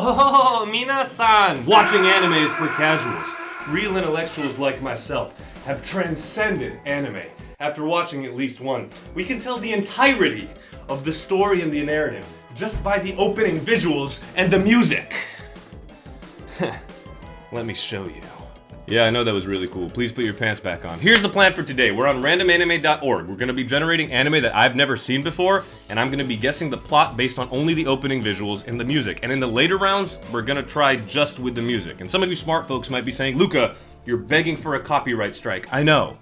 Oh, minasan! Watching anime is for casuals. Real intellectuals like myself have transcended anime. After watching at least one, we can tell the entirety of the story and the narrative just by the opening visuals and the music. Let me show you. Yeah, I know that was really cool. Please put your pants back on. Here's the plan for today. We're on randomanime.org. We're gonna be generating anime that I've never seen before, and I'm gonna be guessing the plot based on only the opening visuals and the music. And in the later rounds, we're gonna try just with the music. And some of you smart folks might be saying, Luca, you're begging for a copyright strike. I know.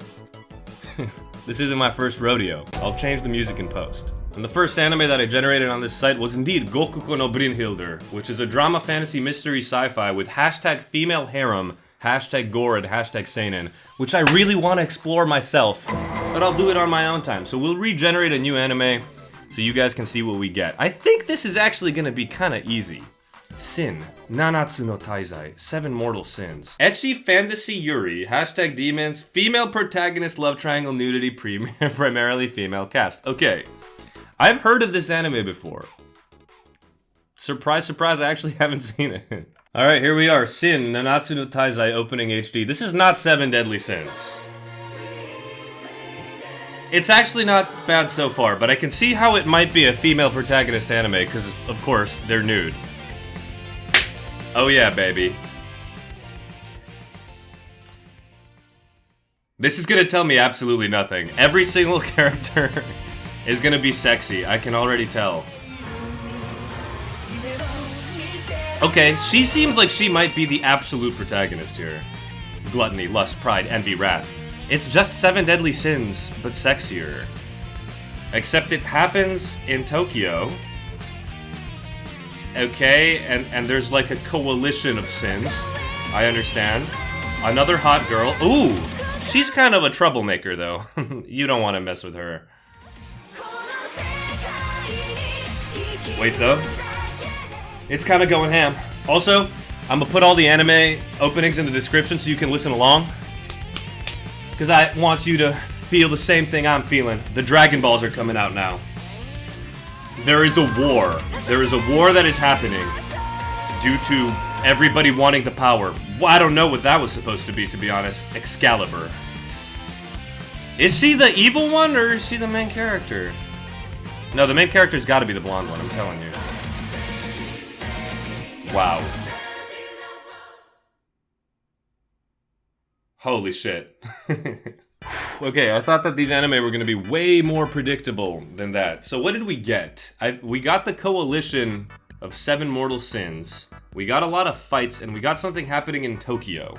This isn't my first rodeo. I'll change the music in post. And the first anime that I generated on this site was indeed Gokuko no Brynhildr, which is a drama, fantasy, mystery, sci-fi with hashtag female harem, hashtag gore, and hashtag seinen, which I really want to explore myself, but I'll do it on my own time. So we'll regenerate a new anime so you guys can see what we get. I think this is actually going to be kind of easy. Sin, Nanatsu no Taizai, 7 Mortal Sins. Ecchi fantasy yuri, hashtag demons, female protagonist, love triangle, nudity, primarily female cast. Okay, I've heard of this anime before. Surprise, surprise, I actually haven't seen it. Alright, here we are. Sin, Nanatsu no Taizai, opening HD. This is not 7 Deadly Sins. It's actually not bad so far, but I can see how it might be a female protagonist anime, because, of course, they're nude. Oh yeah, baby. This is gonna tell me absolutely nothing. Every single character is gonna be sexy, I can already tell. Okay, she seems like she might be the absolute protagonist here. Gluttony, lust, pride, envy, wrath. It's just 7 Deadly Sins, but sexier. Except it happens in Tokyo. Okay, and there's like a coalition of sins. I understand. Another hot girl. Ooh! She's kind of a troublemaker, though. You don't want to mess with her. Wait, though. It's kind of going ham. Also, I'm gonna put all the anime openings in the description so you can listen along. Because I want you to feel the same thing I'm feeling. The Dragon Balls are coming out now. There is a war. There is a war that is happening due to everybody wanting the power. Well, I don't know what that was supposed to be honest. Excalibur. Is she the evil one, or is she the main character? No, the main character's gotta be the blonde one, I'm telling you. Wow. Holy shit. Okay, I thought that these anime were going to be way more predictable than that. So what did we get? We got the coalition of 7 Mortal Sins. We got a lot of fights, and we got something happening in Tokyo.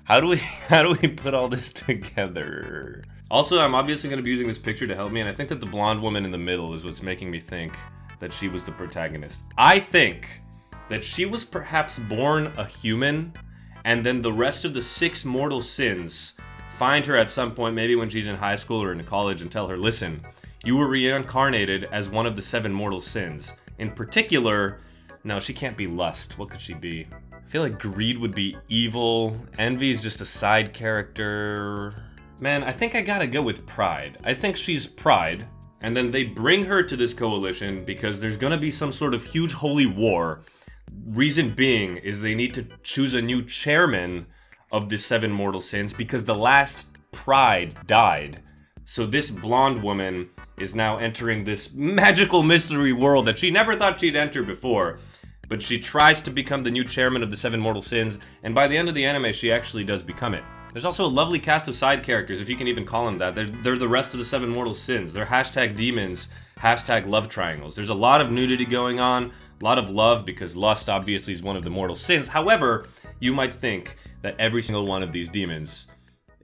How do we put all this together? Also, I'm obviously going to be using this picture to help me, and I think that the blonde woman in the middle is what's making me think that she was the protagonist. I think that she was perhaps born a human, and then the rest of the 6 Mortal Sins find her at some point, maybe when she's in high school or in college, and tell her, listen, you were reincarnated as one of the 7 Mortal Sins. In particular, no, she can't be lust. What could she be? I feel like greed would be evil. Envy is just a side character. Man, I think I gotta go with pride. I think she's pride, and then they bring her to this coalition because there's gonna be some sort of huge holy war. Reason being is they need to choose a new chairman of the 7 Mortal Sins because the last pride died. So this blonde woman is now entering this magical mystery world that she never thought she'd enter before. But she tries to become the new chairman of the 7 Mortal Sins, and by the end of the anime, she actually does become it. There's also a lovely cast of side characters, if you can even call them that. They're the rest of the 7 Mortal Sins. They're hashtag demons, hashtag love triangles. There's a lot of nudity going on, a lot of love, because lust obviously is one of the mortal sins. However, you might think that every single one of these demons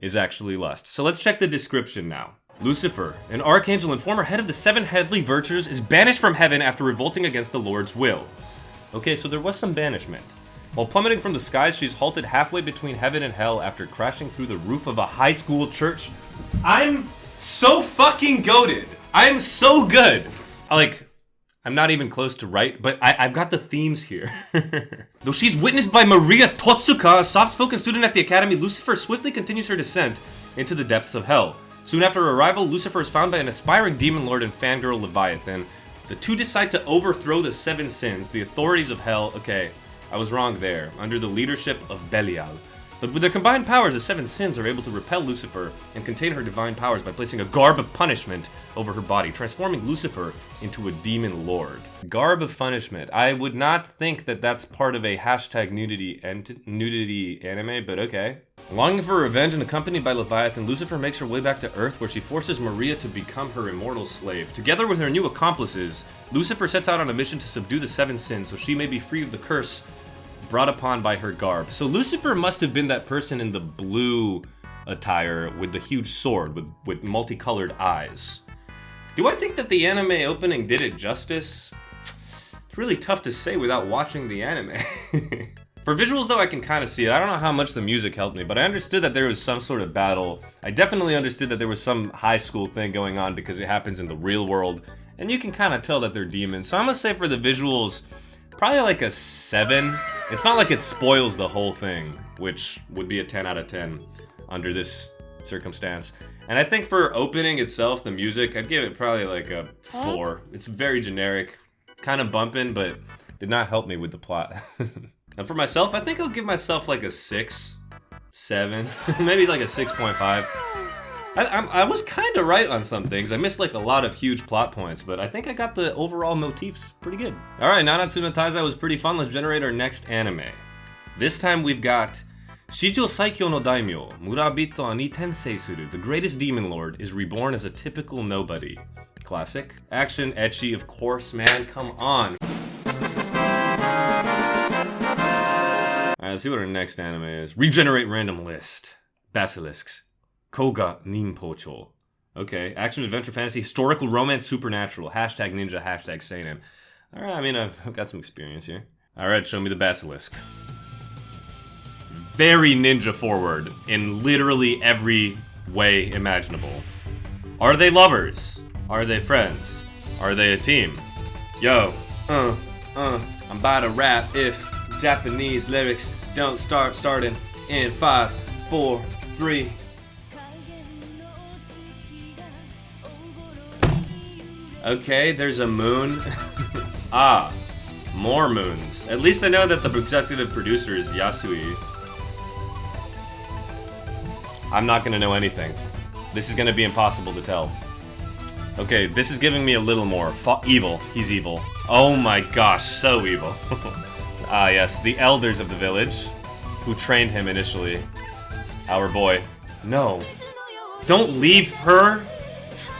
is actually lust. So let's check the description now. Lucifer, an archangel and former head of the 7 heavenly virtues, is banished from heaven after revolting against the Lord's will. Okay, so there was some banishment. While plummeting from the skies, she's halted halfway between heaven and hell after crashing through the roof of a high school church. I'm so fucking goated. I'm so good. I'm not even close to right, but I've got the themes here. Though she's witnessed by Maria Totsuka, a soft-spoken student at the academy, Lucifer swiftly continues her descent into the depths of hell. Soon after her arrival, Lucifer is found by an aspiring demon lord and fangirl Leviathan, The two decide to overthrow the seven sins, the authorities of hell. Okay, I was wrong there. Under the leadership of Belial. But with their combined powers, the seven sins are able to repel Lucifer and contain her divine powers by placing a garb of punishment over her body, transforming Lucifer into a demon lord. Garb of punishment. I would not think that that's part of a hashtag nudity anime, but okay. Longing for revenge and accompanied by Leviathan, Lucifer makes her way back to Earth, where she forces Maria to become her immortal slave. Together with her new accomplices, Lucifer sets out on a mission to subdue the seven sins so she may be free of the curse brought upon by her garb. So Lucifer must have been that person in the blue attire with the huge sword with multicolored eyes. Do I think that the anime opening did it justice? It's really tough to say without watching the anime. For visuals though, I can kind of see it. I don't know how much the music helped me, but I understood that there was some sort of battle. I definitely understood that there was some high school thing going on because it happens in the real world, and you can kind of tell that they're demons. So I'm gonna say for the visuals, probably like a 7. It's not like it spoils the whole thing, which would be a 10 out of 10 under this circumstance. And I think for opening itself, the music, I'd give it probably like a 4. It's very generic, kind of bumping, but did not help me with the plot. And for myself, I think I'll give myself like a 6, 7, maybe like a 6.5. I was kind of right on some things. I missed like a lot of huge plot points, but I think I got the overall motifs pretty good. Alright, Nanatsu no Taizai was pretty fun. Let's generate our next anime. This time we've got Shijo Saikyo no Daimyo, Murabito ni Tensei Suru. The greatest demon lord is reborn as a typical nobody. Classic. Action, ecchi, of course, man, come on. Alright, let's see what our next anime is. Regenerate random list. Basilisks. Koga Ninpocho. Okay, action, adventure, fantasy, historical, romance, supernatural. Hashtag ninja, hashtag seinen. Alright, I mean, I've got some experience here. Alright, show me the Basilisk. Very ninja forward in literally every way imaginable. Are they lovers? Are they friends? Are they a team? Yo, I'm about to rap if Japanese lyrics don't start starting in 5, 4, 3. Okay, there's a moon. Ah, more moons. At least I know that the executive producer is Yasui. I'm not gonna know anything. This is gonna be impossible to tell. Okay, this is giving me a little more. Evil. He's evil. Oh my gosh, so evil. Ah yes, the elders of the village, who trained him initially. Our boy. No. Don't leave her!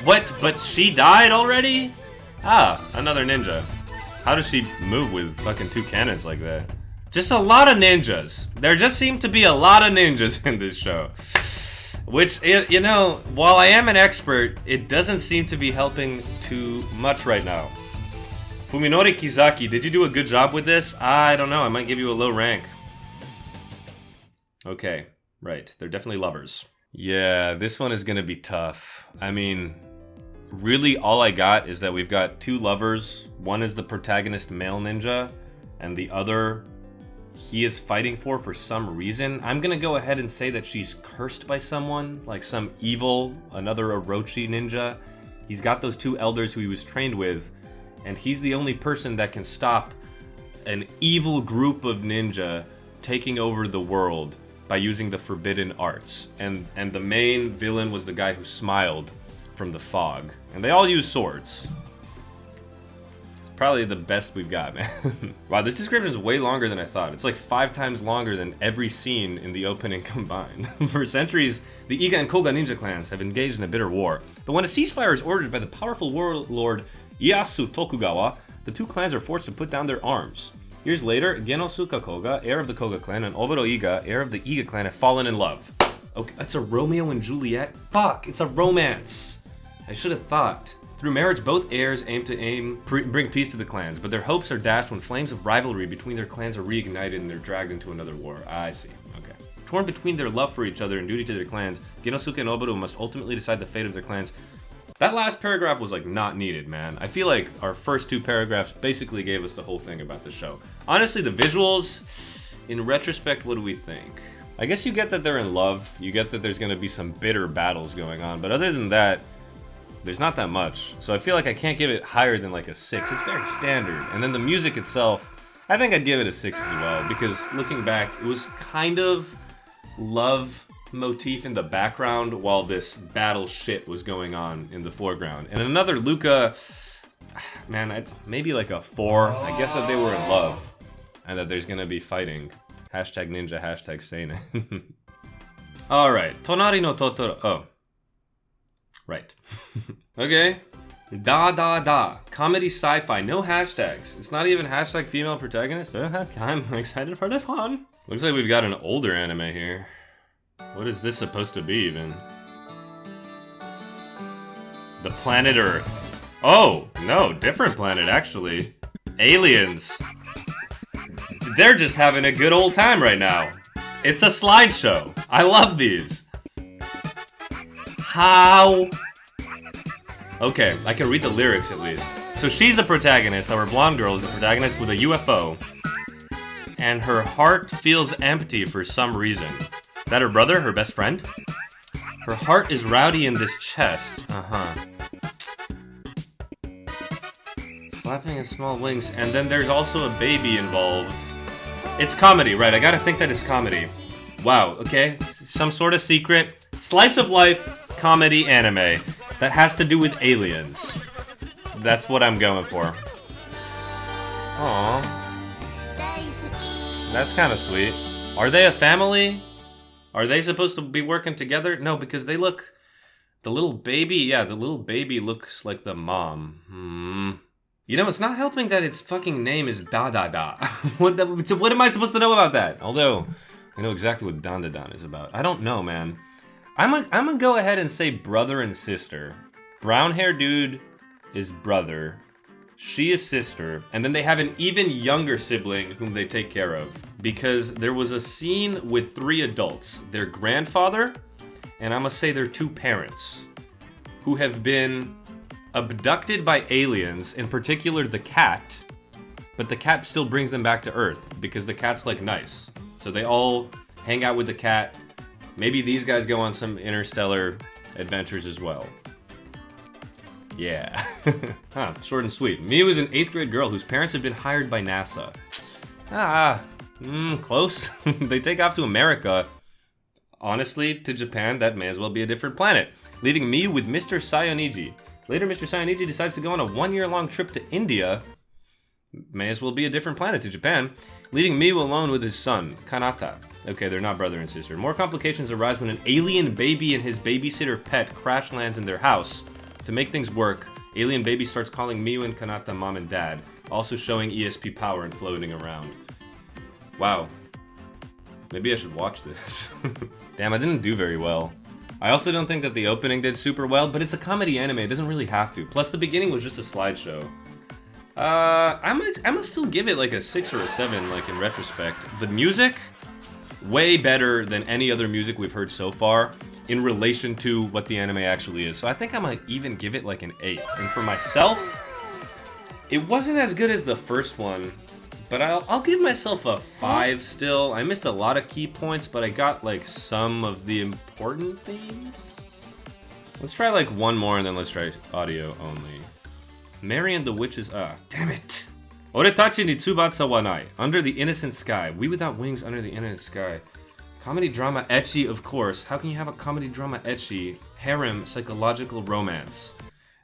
What? But she died already? Ah, another ninja. How does she move with fucking 2 cannons like that? Just a lot of ninjas. There just seem to be a lot of ninjas in this show. Which, you know, while I am an expert, it doesn't seem to be helping too much right now. Fuminori Kizaki, did you do a good job with this? I don't know, I might give you a low rank. Okay, right, they're definitely lovers. Yeah, this one is gonna be tough. I mean, really all I got is that we've got 2 lovers. One is the protagonist male ninja, and the other he is fighting for some reason. I'm gonna go ahead and say that she's cursed by someone, like some evil, another Orochi ninja. He's got those 2 elders who he was trained with, and he's the only person that can stop an evil group of ninja taking over the world by using the forbidden arts. And the main villain was the guy who smiled from the fog. And they all use swords. It's probably the best we've got, man. Wow, this description is way longer than I thought. It's like 5 times longer than every scene in the opening combined. For centuries, the Iga and Koga ninja clans have engaged in a bitter war. But when a ceasefire is ordered by the powerful warlord Ieyasu Tokugawa, the 2 clans are forced to put down their arms. Years later, Genosuke Koga, heir of the Koga clan, and Oboro Iga, heir of the Iga clan, have fallen in love. Okay, it's a Romeo and Juliet? Fuck, it's a romance. I should have thought. Through marriage, both heirs aim to bring peace to the clans, but their hopes are dashed when flames of rivalry between their clans are reignited and they're dragged into another war. I see, okay. Torn between their love for each other and duty to their clans, Genosuke and Oboro must ultimately decide the fate of their clans. That last paragraph was like not needed, man. I feel like our first 2 paragraphs basically gave us the whole thing about the show. Honestly, the visuals, in retrospect, what do we think? I guess you get that they're in love, you get that there's gonna be some bitter battles going on, but other than that, There's not that much. So I feel like I can't give it higher than like a 6. It's very standard. And then the music itself, I think I'd give it a 6 as well. Because looking back, it was kind of love motif in the background while this battle shit was going on in the foreground. And another Luca, man, maybe like a 4. I guess that they were in love. And that there's gonna be fighting. Hashtag ninja, hashtag seinen. Alright, Tonari no Totoro. Oh. Right. Okay. Da da da. Comedy sci-fi. No hashtags. It's not even hashtag female protagonist. I'm excited for this one. Looks like we've got an older anime here. What is this supposed to be even? The planet Earth. Oh, no, different planet actually. Aliens. They're just having a good old time right now. It's a slideshow. I love these. How? Okay, I can read the lyrics at least. So she's the protagonist, our blonde girl is the protagonist with a UFO. And her heart feels empty for some reason. Is that her brother, her best friend? Her heart is rowdy in this chest. Flapping its small wings, and then there's also a baby involved. It's comedy, right? I gotta think that it's comedy. Wow, okay. Some sort of secret slice of life comedy anime that has to do with aliens. That's what I'm going for. Aww. That's kind of sweet. Are they a family? Are they supposed to be working together? No, because they look... The little baby, yeah, the little baby looks like the mom. You know, it's not helping that its fucking name is Da Da Da. What am I supposed to know about that? Although, I know exactly what Dan Da Dan is about. I don't know, man. I'm gonna go ahead and say brother and sister. Brown hair dude is brother. She is sister. And then they have an even younger sibling whom they take care of. Because there was a scene with 3 adults. Their grandfather, and I'm gonna say their 2 parents, who have been abducted by aliens, in particular the cat. But the cat still brings them back to Earth, because the cat's like nice. So they all hang out with the cat. Maybe these guys go on some interstellar adventures as well. Yeah. Huh, short and sweet. Miu is an 8th grade girl whose parents have been hired by NASA. Close. They take off to America. Honestly, to Japan, that may as well be a different planet. Leaving Miu with Mr. Sayoniji. Later, Mr. Sayoniji decides to go on a 1-year-long trip to India. May as well be a different planet to Japan. Leaving Miu alone with his son, Kanata. Okay, they're not brother and sister. More complications arise when an alien baby and his babysitter pet crash lands in their house. To make things work, alien baby starts calling Miu and Kanata mom and dad, also showing ESP power and floating around. Wow. Maybe I should watch this. Damn, I didn't do very well. I also don't think that the opening did super well, but it's a comedy anime, it doesn't really have to. Plus, the beginning was just a slideshow. I'm gonna still give it like a 6 or a 7, like in retrospect. The music, way better than any other music we've heard so far in relation to what the anime actually is. So I think I'm gonna even give it like an 8. And for myself, it wasn't as good as the first one, but I'll give myself a 5 still. I missed a lot of key points, but I got like some of the important things. Let's try like one more and then let's try audio only. Mary and the Witches, damn it. Oretachi ni tsubatsu wa nai. Under the innocent sky. We without wings under the innocent sky. Comedy drama ecchi, of course. How can you have a comedy drama ecchi? Harem psychological romance.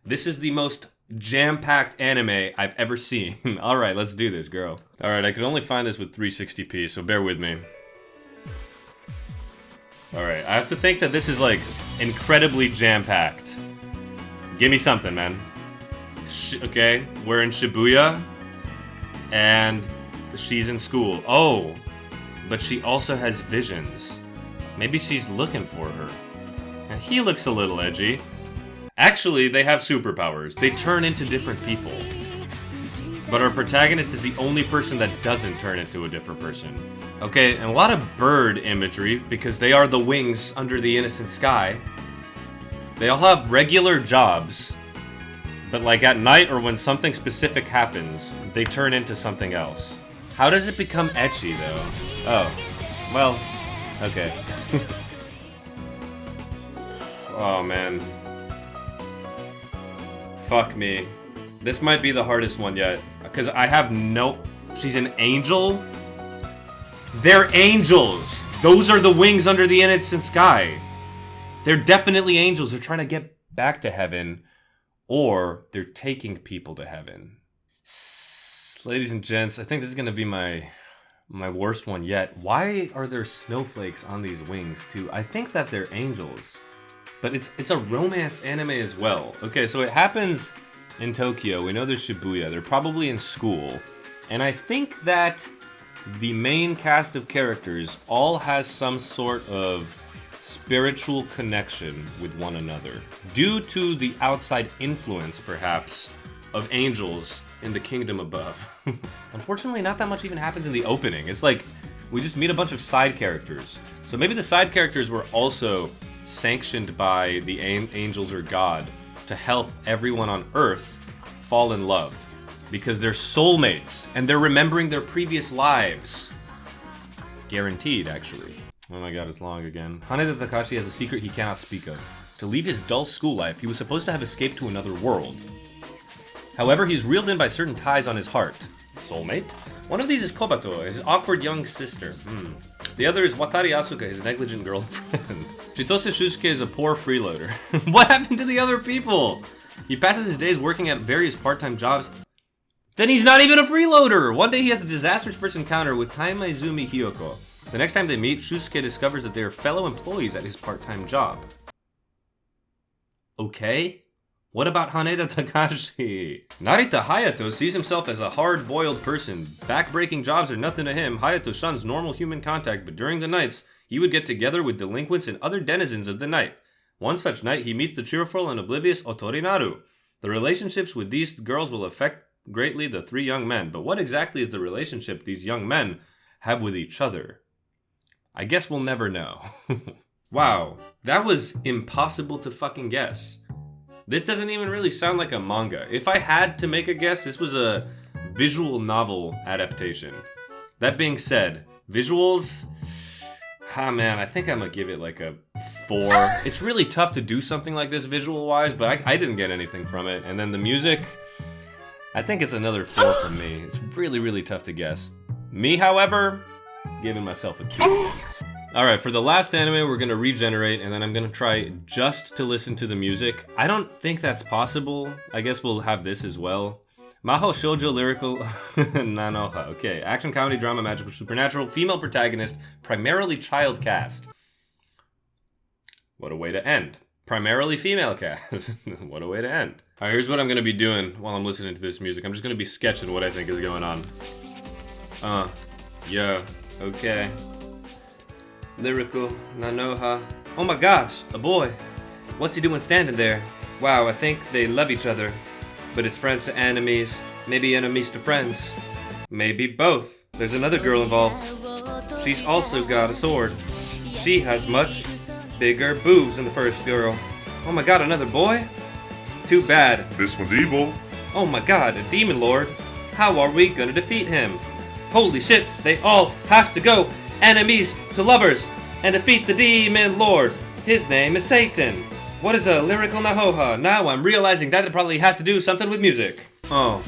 This is the most jam-packed anime I've ever seen. Alright, let's do this, girl. Alright, I could only find this with 360p, so bear with me. Alright, I have to think that this is like incredibly jam-packed. Give me something, man. Okay, we're in Shibuya, and she's in school. Oh, but she also has visions. Maybe she's looking for her. And he looks a little edgy. Actually, they have superpowers. They turn into different people. But our protagonist is the only person that doesn't turn into a different person. Okay, and a lot of bird imagery, because they are the wings under the innocent sky. They all have regular jobs. But like at night or when something specific happens, they turn into something else. How does it become ecchi though? Oh, well, okay. Oh man. Fuck me. This might be the hardest one yet. Because I have no... She's an angel? They're angels! Those are the wings under the innocent sky. They're definitely angels. They're trying to get back to heaven. Or they're taking people to heaven. Ladies and gents, I think this is going to be my worst one yet. Why are there snowflakes on these wings too? I think that they're angels. But it's a romance anime as well. Okay, so it happens in Tokyo. We know there's Shibuya. They're probably in school. And I think that the main cast of characters all has some sort of spiritual connection with one another. Due to the outside influence, perhaps, of angels in the kingdom above. Unfortunately, not that much even happens in the opening. It's like, we just meet a bunch of side characters. So maybe the side characters were also sanctioned by the angels or God to help everyone on Earth fall in love. Because they're soulmates, and they're remembering their previous lives. Guaranteed, actually. Oh my god, it's long again. Haneda Takashi has a secret he cannot speak of. To leave his dull school life, he was supposed to have escaped to another world. However, he's reeled in by certain ties on his heart. Soulmate? One of these is Kobato, his awkward young sister. The other is Watari Asuka, his negligent girlfriend. Chitose Shusuke is a poor freeloader. What happened to the other people? He passes his days working at various part-time jobs. Then he's not even a freeloader! One day he has a disastrous first encounter with Taimaizumi Hiyoko. The next time they meet, Shusuke discovers that they are fellow employees at his part-time job. Okay? What about Haneda Takashi? Narita Hayato sees himself as a hard-boiled person. Back-breaking jobs are nothing to him. Hayato shuns normal human contact, but during the nights, he would get together with delinquents and other denizens of the night. One such night, he meets the cheerful and oblivious Otorinaru. The relationships with these girls will affect greatly the three young men, but what exactly is the relationship these young men have with each other? I guess we'll never know. Wow, that was impossible to fucking guess. This doesn't even really sound like a manga. If I had to make a guess, this was a visual novel adaptation. That being said, visuals, man, I think I'm gonna give it like a 4. It's really tough to do something like this visual-wise, but I didn't get anything from it. And then the music, I think it's another 4 from me. It's really, really tough to guess. Me, however, giving myself a 2. Alright, for the last anime, we're gonna regenerate, and then I'm gonna try just to listen to the music. I don't think that's possible. I guess we'll have this as well. Maho Shoujo Lyrical Nanoha. Okay, action, comedy, drama, magical, supernatural, female protagonist, primarily child cast. What a way to end. Primarily female cast. What a way to end. Alright, here's what I'm gonna be doing while I'm listening to this music. I'm just gonna be sketching what I think is going on. Yeah, okay. Lyrical, Nanoha. Oh my gosh, a boy. What's he doing standing there? Wow, I think they love each other. But it's friends to enemies, maybe enemies to friends. Maybe both. There's another girl involved. She's also got a sword. She has much bigger boobs than the first girl. Oh my god, another boy? Too bad. This one's evil. Oh my god, a demon lord. How are we gonna defeat him? Holy shit, they all have to go enemies to lovers and defeat the demon lord. His name is Satan. What is a lyrical Nahoha? Now I'm realizing that it probably has to do something with music. Oh.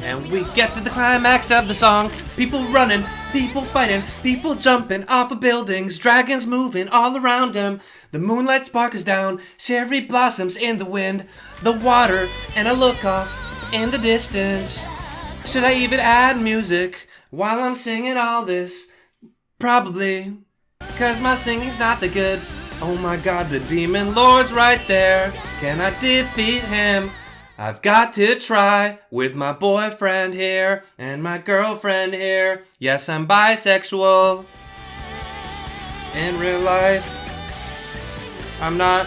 And we get to the climax of the song. People running, people fighting, people jumping off of buildings, dragons moving all around them. The moonlight sparkles down, cherry blossoms in the wind, the water, and I look off in the distance. Should I even add music while I'm singing all this? Probably, cause my singing's not that good. Oh my god, the demon lord's right there. Can I defeat him? I've got to try with my boyfriend here and my girlfriend here. Yes, I'm bisexual. In real life, I'm not.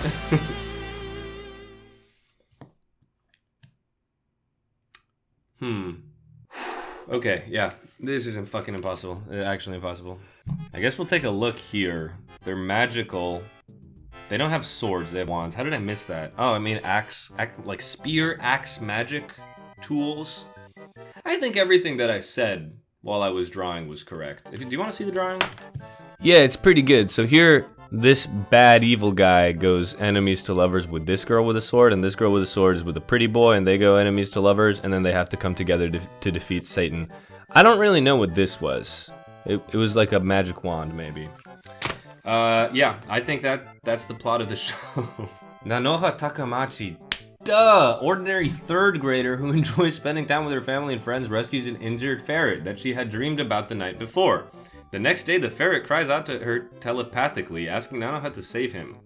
Okay, yeah. This isn't fucking impossible. Actually impossible. I guess we'll take a look here. They're magical. They don't have swords, they have wands. How did I miss that? Oh, I mean axe, like spear, axe, magic, tools. I think everything that I said while I was drawing was correct. Do you want to see the drawing? Yeah, it's pretty good. So here, this bad evil guy goes enemies to lovers with this girl with a sword, and this girl with a sword is with a pretty boy, and they go enemies to lovers, and then they have to come together to defeat Satan. I don't really know what this was. It was like a magic wand, maybe. Yeah, I think that's the plot of the show. Nanoha Takamachi. Duh! Ordinary third grader who enjoys spending time with her family and friends rescues an injured ferret that she had dreamed about the night before. The next day, the ferret cries out to her telepathically, asking Nanoha to save him.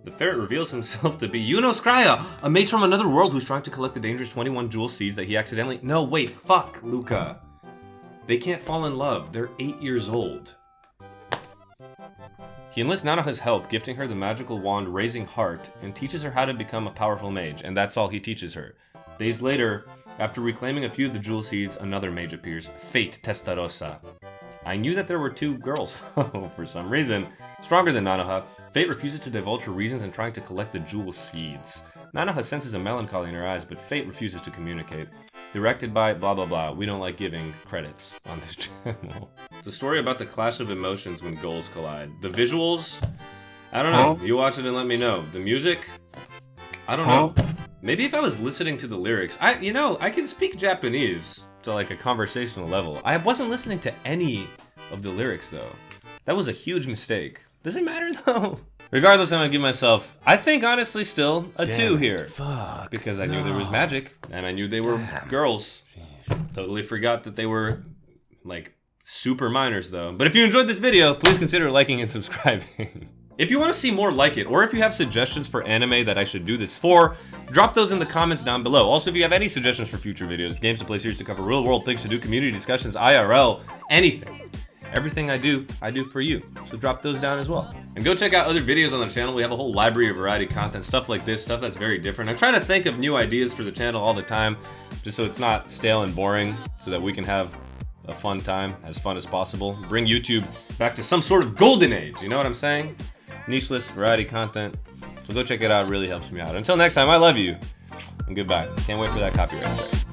The ferret reveals himself to be Yuno Skraya, a mace from another world who's trying to collect the dangerous 21 jewel seeds that he accidentally... No, wait, fuck, Luca. They can't fall in love. They're 8 years old. He enlists Nanoha's help, gifting her the magical wand Raising Heart, and teaches her how to become a powerful mage, and that's all he teaches her. Days later, after reclaiming a few of the jewel seeds, another mage appears, Fate Testarossa. I knew that there were 2 girls, though, for some reason. Stronger than Nanoha, Fate refuses to divulge her reasons in trying to collect the jewel seeds. Nanoha senses a melancholy in her eyes, but Fate refuses to communicate. Directed by blah blah blah. We don't like giving credits on this channel. It's a story about the clash of emotions when goals collide. The visuals, I don't know. You watch it and let me know. The music, I don't know. Maybe if I was listening to the lyrics, I can speak Japanese to like a conversational level. I wasn't listening to any of the lyrics though. That was a huge mistake. Does it matter though? Regardless, I'm gonna give myself, I think honestly still, a 2 here. Fuck. Because I knew there was magic, and I knew they were girls. Totally forgot that they were, like, super minors though. But if you enjoyed this video, please consider liking and subscribing. If you want to see more like it, or if you have suggestions for anime that I should do this for, drop those in the comments down below. Also, if you have any suggestions for future videos, games to play, series to cover, real world things to do, community discussions, IRL, anything. Everything I do for you. So drop those down as well. And go check out other videos on the channel. We have a whole library of variety content, stuff like this, stuff that's very different. I'm trying to think of new ideas for the channel all the time, just so it's not stale and boring, so that we can have a fun time, as fun as possible. Bring YouTube back to some sort of golden age, you know what I'm saying? Nicheless variety content. So go check it out, it really helps me out. Until next time, I love you, and goodbye. Can't wait for that copyright strike.